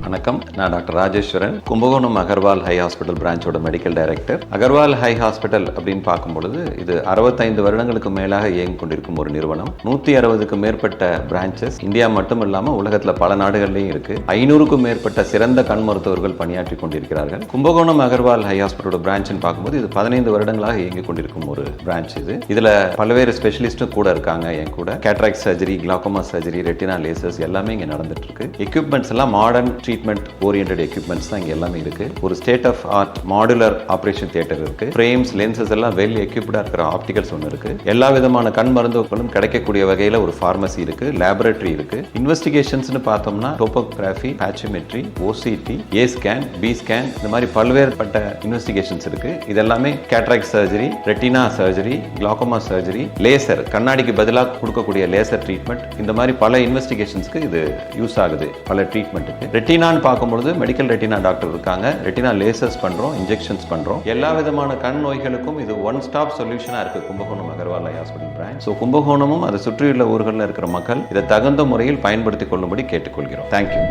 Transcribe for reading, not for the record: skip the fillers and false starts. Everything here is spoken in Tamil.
வணக்கம். நான் doctor Rajeswaran, Kumbakonam Agarwal eye hospital பிரான்ச்சோட medical director. Agarwal eye hospital அப்படின்னு பார்க்கும்பொழுது இது 65 வருடங்களுக்கு மேலாக இயங்கிக் கொண்டிருக்கும் ஒரு நிறுவனம். 160க்கும் மேற்பட்ட பிரான்ச்சஸ் இந்தியா மட்டும் இல்லாமல் உலகத்தில் பல நாடுகள்லையும் இருக்கு. 500க்கும் மேற்பட்ட சிறந்த கண் மருத்துவர்கள் பணியாற்றி கொண்டிருக்கிறார்கள். கும்பகோணம் அகர்வால் ஹை ஹாஸ்பிட்டலோட பிரான்ச்னு பார்க்கும்போது இது 15 வருடங்களாக இயங்கிக் கொண்டிருக்கும் ஒரு பிரான்ச். இதுல பல்வேறு ஸ்பெஷலிஸ்டும் கூட இருக்காங்க. என் கூட cataract surgery, glaucoma surgery, retina lasers எல்லாமே இங்க நடந்துட்டு இருக்கு. எக்யூப்மெண்ட்ஸ் எல்லாம் மாடர்ன் ட்ரீட்மெண்ட் ஓரியன்டட் எக்யூப்மெண்ட்ஸ் தான் இங்க எல்லாமே இருக்கு. ஒரு state of art modular operation theatre இருக்கு. ஃப்ரேம்ஸ், லென்சஸ் எல்லாம் வெல் எக்யூப்டா இருக்கிற ஆப்டிகல்ஸ் ஒன்று இருக்கு. எல்லா விதமான கண் மருந்துகளும் கிடைக்கக்கூடிய வகையில ஒரு பார்மசி இருக்கு, லேபரேட்டரி இருக்கு. இன்வெஸ்டிகேஷன்ஸ்னு பார்த்தோம்னா டோபோகிராஃபி, பேட்சிமெட்ரி, ஓசிடி, ஏ ஸ்கேன், பி ஸ்கேன், இந்த மாதிரி பல்வேறுபட்ட இன்வெஸ்டிகேஷன்ஸ் இருக்கு. இதெல்லாமே cataract surgery, retina surgery, glaucoma surgery, laser, கண்ணாடிக்கு பதிலாக கொடுக்கக்கூடிய லேசர் ட்ரீட்மெண்ட், இந்த மாதிரி பல இன்வெஸ்டிகேஷன்ஸ்க்கு இது யூஸ் ஆகுது. பல ட்ரீட்மெண்ட்டுக்கு ரெட்டினான்னு பார்க்கும்பொழுது மெடிக்கல் ரெட்டினா டாக்டர் இருக்காங்க. ரெட்டினா லேசர்ஸ் பண்றோம், இன்ஜெக்ஷன்ஸ் பண்றோம். எல்லா விதமான கண் நோய்களுக்கும் இது ஒன் ஸ்டாப் சொல்யூஷனா இருக்கு Kumbakonam Agarwal hospital branch. So கும்பகோணமும் அதை சுற்றியுள்ள ஊர்களில் இருக்கிற மக்கள் இதை தகுந்த முறையில் பயன்படுத்திக் கொள்ளும்படி கேட்டுக்கொள்கிறோம். தேங்க்யூ.